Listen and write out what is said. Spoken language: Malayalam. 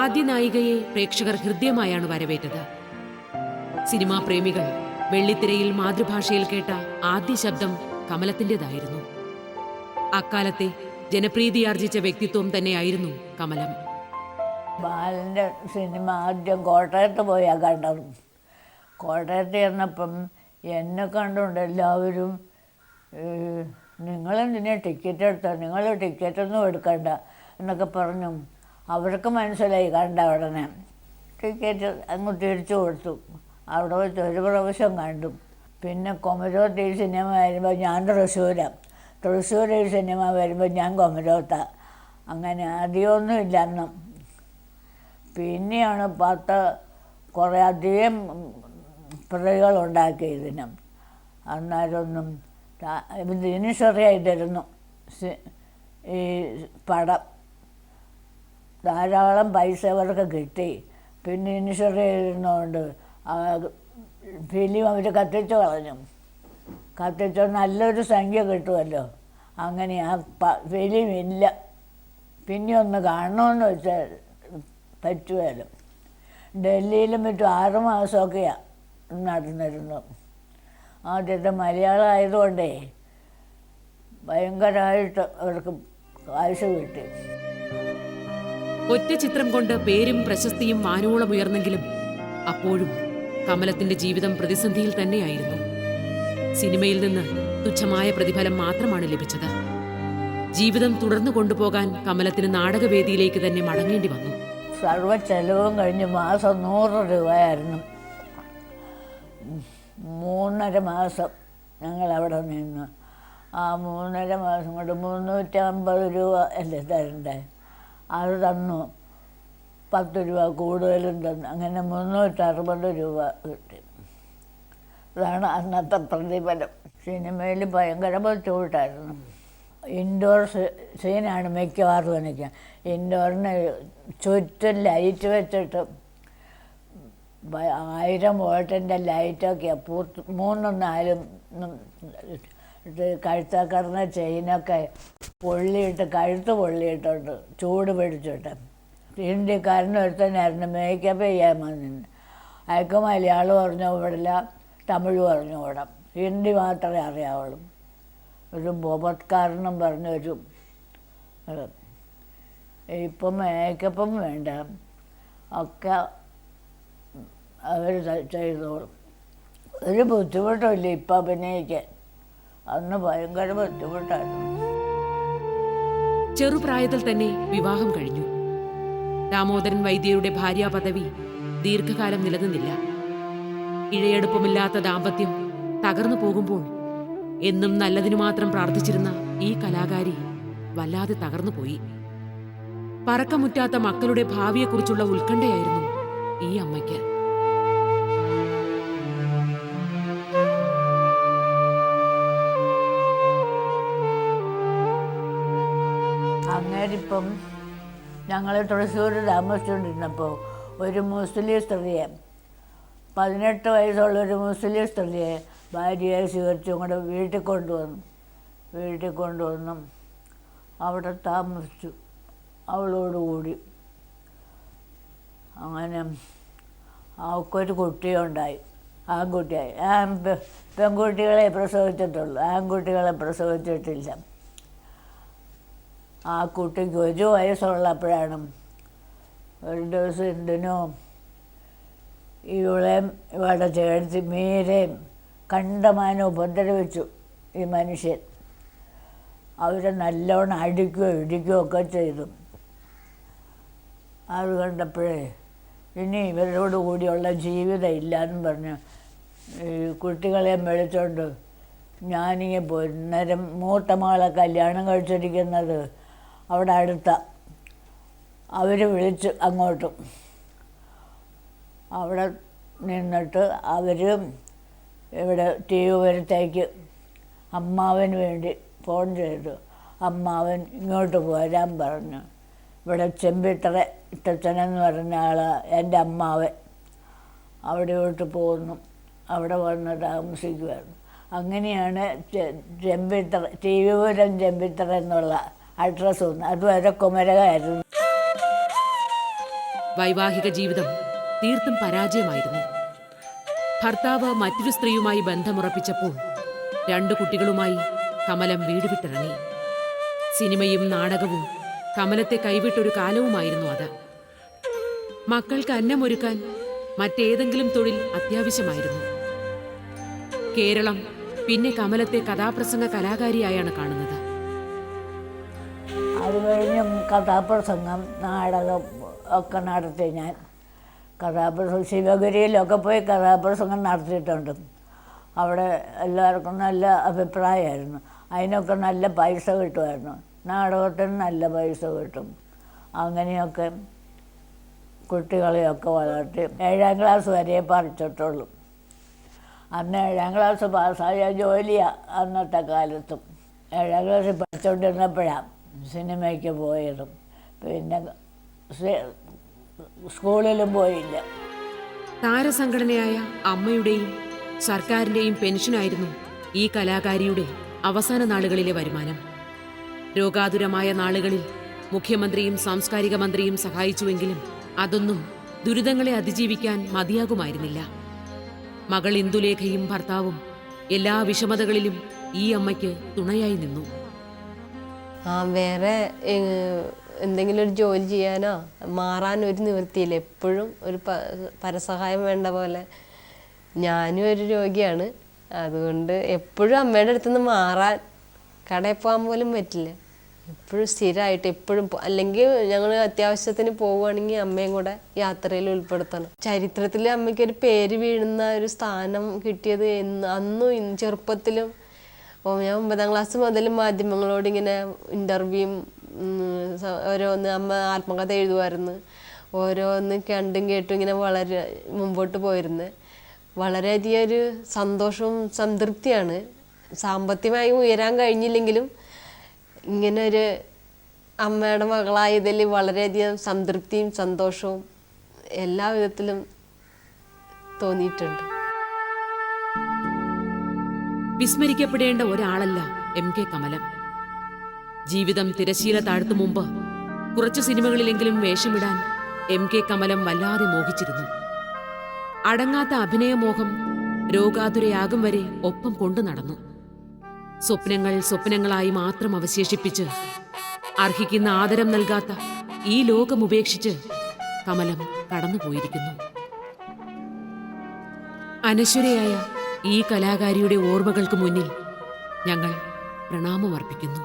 ആദ്യ നായികയെ പ്രേക്ഷകർ ഹൃദ്യമായാണ് വരവേറ്റത്. സിനിമാ പ്രേമികൾ വെള്ളിത്തിരയിൽ മാതൃഭാഷയിൽ കേട്ട ആദ്യ ശബ്ദം കമലത്തിൻ്റെതായിരുന്നു. അക്കാലത്തെ ജനപ്രീതിയാർജിച്ച വ്യക്തിത്വം തന്നെയായിരുന്നു കമലം. ബാലൻ്റെ സിനിമ ആദ്യം കോട്ടയത്ത് പോയാൽ കണ്ടത്. കോട്ടയത്ത് ചെന്നപ്പം എന്നെ കണ്ടുകൊണ്ട് എല്ലാവരും നിങ്ങളെന്തിനാ ടിക്കറ്റ് എടുത്തോ, നിങ്ങൾ ടിക്കറ്റൊന്നും എടുക്കണ്ട എന്നൊക്കെ പറഞ്ഞു. അവർക്ക് മനസ്സിലായി കണ്ട ഉടനെ. ടിക്കറ്റ് അങ്ങ് തിരിച്ചു കൊടുത്തു. അവിടെ വെച്ച് ഒരു പ്രാവശ്യം കണ്ടു. പിന്നെ കൊമരോത്ത് ഈ സിനിമ വരുമ്പോൾ ഞാൻ തൃശ്ശൂർ ഈ സിനിമ വരുമ്പോൾ ഞാൻ കൊമരോത്താണ്. അങ്ങനെ അധികമൊന്നുമില്ല അന്ന്. പിന്നെയാണ് കുറേ അധികം പ്രതികളുണ്ടാക്കി ഇതിന്. അന്നേരമൊന്നും ദിനശറിയായിട്ടിരുന്നു ഈ പടം. ധാരാളം പൈസ അവർക്ക് കിട്ടി. പിന്നെ ഇനിഷറിയായിരുന്നതുകൊണ്ട് ഫിലിം അവർ കത്തിച്ചു കളഞ്ഞു. കത്തിച്ചോ നല്ലൊരു സംഖ്യ കിട്ടുമല്ലോ. അങ്ങനെ ആ ഫിലിം ഇല്ല. പിന്നെ ഒന്ന് കാണണമെന്ന് വെച്ചാൽ പറ്റുമല്ലോ. ഡൽഹിയിലും മറ്റും 6 മാസമൊക്കെയാണ് നടന്നിരുന്നു. ആദ്യത്തെ മലയാളം ആയതുകൊണ്ടേ ഭയങ്കരമായിട്ട് അവർക്ക് കാശ് കിട്ടി. ഒറ്റ ചിത്രം കൊണ്ട് പേരും പ്രശസ്തിയും വാനോളം ഉയർന്നെങ്കിലും അപ്പോഴും കമലത്തിന്റെ ജീവിതം പ്രതിസന്ധിയിൽ തന്നെയായിരുന്നു. സിനിമയിൽ നിന്ന് തുച്ഛമായ പ്രതിഫലം മാത്രമാണ് ലഭിച്ചത്. ജീവിതം തുടർന്നു കൊണ്ടുപോകാൻ കമലത്തിന് നാടകവേദിയിലേക്ക് തന്നെ മടങ്ങേണ്ടി വന്നു. സർവ്വ ചെലവും കഴിഞ്ഞ് മാസം 100 രൂപയായിരുന്നു. 3.5 മാസം ഞങ്ങളവിടെ നിന്ന്. ആ 3.5 മാസം കൊണ്ട് 350 രൂപ അല്ലേ തരണ്ടേ. അത് തന്നു. 10 രൂപ കൂടുതലും തന്നു. അങ്ങനെ 360 രൂപ കിട്ടി. അതാണ് അന്നത്തെ പ്രതിഫലം. സിനിമയിൽ ഭയങ്കര ബുദ്ധിമുട്ടായിരുന്നു. ഇൻഡോർ സീനാണ് മിക്കവാറും എനിക്ക്. ഇൻഡോറിന് ചുറ്റും ലൈറ്റ് വെച്ചിട്ട് 1000 വോൾട്ടിൻ്റെ ലൈറ്റൊക്കെയാണ്. 3 4 കഴുത്തക്കറിഞ്ഞ ചെയിനൊക്കെ പൊള്ളിയിട്ട് കഴുത്ത് പൊള്ളിയിട്ടുണ്ട് ചൂട് പിടിച്ചിട്ട്. ഹിന്ദിക്കാരനും ഒരുത്തനായിരുന്നു മേക്കപ്പ് ചെയ്യാൻ വന്നിരുന്നു. അയാൾക്ക് മലയാളം പറഞ്ഞു വിടില്ല, തമിഴ് പറഞ്ഞു വിടാം, ഹിന്ദി മാത്രമേ അറിയാവുള്ളൂ. ഒരു ബോബത്കാരനും പറഞ്ഞൊരു ഇപ്പം മേക്കപ്പും വേണ്ട ഒക്കെ അവർ ചെയ്തോളും. ഒരു ബുദ്ധിമുട്ടില്ല ഇപ്പം അഭിനയിക്കാൻ. അന്ന് ഭയങ്കര ബുദ്ധിമുട്ടായിരുന്നു. ചെറുപ്രായത്തിൽ തന്നെ വിവാഹം കഴിഞ്ഞു. ദാമോദരൻ വൈദ്യരുടെ ഭാര്യാ പദവി ദീർഘകാലം നിലനിന്നില്ല. ഇഴയെടുപ്പമില്ലാത്ത ദാമ്പത്യം തകർന്നു പോകുമ്പോൾ എന്നും നല്ലതിനു മാത്രം പ്രാർത്ഥിച്ചിരുന്ന ഈ കലാകാരി വല്ലാതെ തകർന്നുപോയി. പറക്കമുറ്റാത്ത മക്കളുടെ ഭാവിയെക്കുറിച്ചുള്ള ഉത്കണ്ഠയായിരുന്നു ഈ അമ്മയ്ക്ക്. അങ്ങേരിപ്പം ഞങ്ങൾ തൃശ്ശൂർ താമസിച്ചുകൊണ്ടിരുന്നപ്പോൾ ഒരു മുസ്ലിം സ്ത്രീയെ 18 വയസ്സുള്ളൊരു മുസ്ലിം സ്ത്രീയെ ഭാര്യയെ സ്വീകരിച്ചും കൂടെ വീട്ടിൽ കൊണ്ടുവന്നു അവിടെ താമസിച്ചു അവളോടുകൂടി. അങ്ങനെ അവൾക്കൊരു കുട്ടിയുണ്ടായി. ആൺകുട്ടിയായി. പെൺകുട്ടികളെ പ്രസവിച്ചിട്ടുള്ളൂ, ആൺകുട്ടികളെ പ്രസവിച്ചിട്ടില്ല. ആ കുട്ടിക്ക് 1 വയസ്സുള്ളപ്പോഴാണ് ഒരു ദിവസം എന്തിനോ ഇവളുടെ ചേർത്തി മീരെയും കണ്ടമാനം ഉപദ്രവിച്ചു ഈ മനുഷ്യൻ. അവരെ നല്ലോണം അടിക്കുകയോ ഇടിക്കുകയോ ഒക്കെ ചെയ്തു. അത് കണ്ടപ്പോഴേ ഇനി ഇവരോട് കൂടിയുള്ള ജീവിതം ഇല്ലയെന്നും പറഞ്ഞ് ഈ കുട്ടികളെ വിളിച്ചോണ്ട് ഞാനിങ്ങനെ പോയി. നേരം മൂത്ത മകളെ കല്യാണം കഴിച്ചിരിക്കുന്നത് അവിടെ അടുത്ത. അവർ വിളിച്ച് അങ്ങോട്ടും അവിടെ നിന്നിട്ട് അവർ ഇവിടെ തിരുവനന്തപുരത്തേക്ക് അമ്മാവന് വേണ്ടി ഫോൺ ചെയ്തു. അമ്മാവൻ ഇങ്ങോട്ട് പോരാൻ പറഞ്ഞു. ഇവിടെ ചെമ്പിട്ടറ ഇട്ടച്ചനെന്ന് പറഞ്ഞ ആൾ എൻ്റെ അമ്മാവൻ അവിടെയോട്ട് പോകുന്നു. അവിടെ വന്ന് താമസിക്കുമായിരുന്നു. അങ്ങനെയാണ് ചെമ്പിട്ടറ തിരുവനന്തപുരം ചെമ്പിട്ടറ എന്നുള്ള അഡ്രസ്സ് വന്നു. അതുവരെ കുമരകമായിരുന്നു. വൈവാഹിക ജീവിതം തീർത്തും പരാജയമായിരുന്നു. ഭർത്താവ് മറ്റൊരു സ്ത്രീയുമായി ബന്ധമുറപ്പിച്ചപ്പോൾ 2 കുട്ടികളുമായി കമലം വീട് വിട്ടിറങ്ങി. സിനിമയും നാടകവും കമലത്തെ കൈവിട്ടൊരു കാലവുമായിരുന്നു അത്. മക്കൾക്ക് അന്നമൊരുക്കാൻ മറ്റേതെങ്കിലും തൊഴിൽ അത്യാവശ്യമായിരുന്നു. കേരളം പിന്നെ കമലത്തെ കഥാപ്രസംഗ കലാകാരിയായാണ് കാണുന്നത്. അത് കഴിഞ്ഞും കഥാപ്രസംഗം, നാടകം ഒക്കെ നടത്തി ഞാൻ. ശിവഗിരിയിലൊക്കെ പോയി കഥാപ്രസംഗം നടത്തിയിട്ടുണ്ട്. അവിടെ എല്ലാവർക്കും നല്ല അഭിപ്രായമായിരുന്നു. അതിനൊക്കെ നല്ല പൈസ കിട്ടുമായിരുന്നു. നാടകത്തിന് നല്ല പൈസ കിട്ടും. അങ്ങനെയൊക്കെ കുട്ടികളെയൊക്കെ വളർത്തി 7ാം ക്ലാസ് വരെ പഠിച്ചിട്ടുള്ളൂ. അന്ന് 7ാം ക്ലാസ് പാസ്സായ ജോലിയാണ് അന്നത്തെ കാലത്തും. 7ാം ക്ലാസ്സിൽ പഠിച്ചുകൊണ്ടിരുന്നപ്പോഴാണ് സിനിമയ്ക്ക് പോയതും. പിന്നെ സ്കൂളിലും പോയില്ല. താരസംഘടനയായ അമ്മയുടെയും സർക്കാരിന്റെയും പെൻഷനായിരുന്നു ഈ കലാകാരിയുടെ അവസാന നാളുകളിലെ വരുമാനം. രോഗാതുരമായ നാളുകളിൽ മുഖ്യമന്ത്രിയും സാംസ്കാരിക മന്ത്രിയും സഹായിച്ചുവെങ്കിലും അതൊന്നും ദുരിതങ്ങളെ അതിജീവിക്കാൻ മതിയാകുമായിരുന്നില്ല. മകൾ ഇന്ദുലേഖയും ഭർത്താവും എല്ലാ വിഷമതകളിലും ഈ അമ്മയ്ക്ക് തുണയായി നിന്നു. വേറെ എന്തെങ്കിലും ഒരു ജോലി ചെയ്യാനോ മാറാനൊരു നിവൃത്തിയില്ല. എപ്പോഴും ഒരു പരസഹായം വേണ്ട പോലെ. ഞാനും ഒരു രോഗിയാണ്. അതുകൊണ്ട് എപ്പോഴും അമ്മയുടെ അടുത്തുനിന്ന് മാറാൻ കടയിൽ പോകാൻ പോലും പറ്റില്ല. എപ്പോഴും സ്ഥിരമായിട്ട് എപ്പോഴും, അല്ലെങ്കിൽ ഞങ്ങൾ അത്യാവശ്യത്തിന് പോവുകയാണെങ്കിൽ അമ്മയും കൂടെ യാത്രയിൽ ഉൾപ്പെടുത്തണം. ചരിത്രത്തിൽ അമ്മയ്ക്കൊരു പേര് വീഴുന്ന ഒരു സ്ഥാനം കിട്ടിയത് അന്നും ചെറുപ്പത്തിലും. ഞാൻ 9ാം ക്ലാസ് മുതൽ മാധ്യമങ്ങളോട് ഇങ്ങനെ ഇൻ്റർവ്യൂവും ഓരോന്ന് അമ്മ ആത്മകഥ എഴുതുമായിരുന്നു. ഓരോന്ന് കണ്ടും കേട്ടും ഇങ്ങനെ വളരെ മുമ്പോട്ട് പോയിരുന്നു. വളരെയധികം ഒരു സന്തോഷവും സംതൃപ്തിയാണ്. സാമ്പത്തികമായി ഉയരാൻ കഴിഞ്ഞില്ലെങ്കിലും ഇങ്ങനെ ഒരു അമ്മയുടെ മകളായതിൽ വളരെയധികം സംതൃപ്തിയും സന്തോഷവും എല്ലാ വിധത്തിലും തോന്നിയിട്ടുണ്ട്. വിസ്മരിക്കപ്പെടേണ്ട ഒരാളല്ല MK കമലം. ജീവിതം തിരശീല താഴ്ത്തു മുമ്പ് കുറച്ചു സിനിമകളിലെങ്കിലും വേഷമിടാൻ MK കമലം വല്ലാതെ മോഹിച്ചിരുന്നു. അടങ്ങാത്ത അഭിനയമോഹം രോഗാതുരയാകും വരെ ഒപ്പം കൊണ്ടു നടന്നു. സ്വപ്നങ്ങൾ സ്വപ്നങ്ങളായി മാത്രം അവശേഷിപ്പിച്ച് അർഹിക്കുന്ന ആദരം നൽകാത്ത ഈ ലോകമുപേക്ഷിച്ച് കമലം കടന്നുപോയിരിക്കുന്നു. അനശ്വരയായ ഈ കലാകാരിയുടെ ഓർമ്മകൾക്ക് മുന്നിൽ ഞങ്ങൾ പ്രണാമമർപ്പിക്കുന്നു.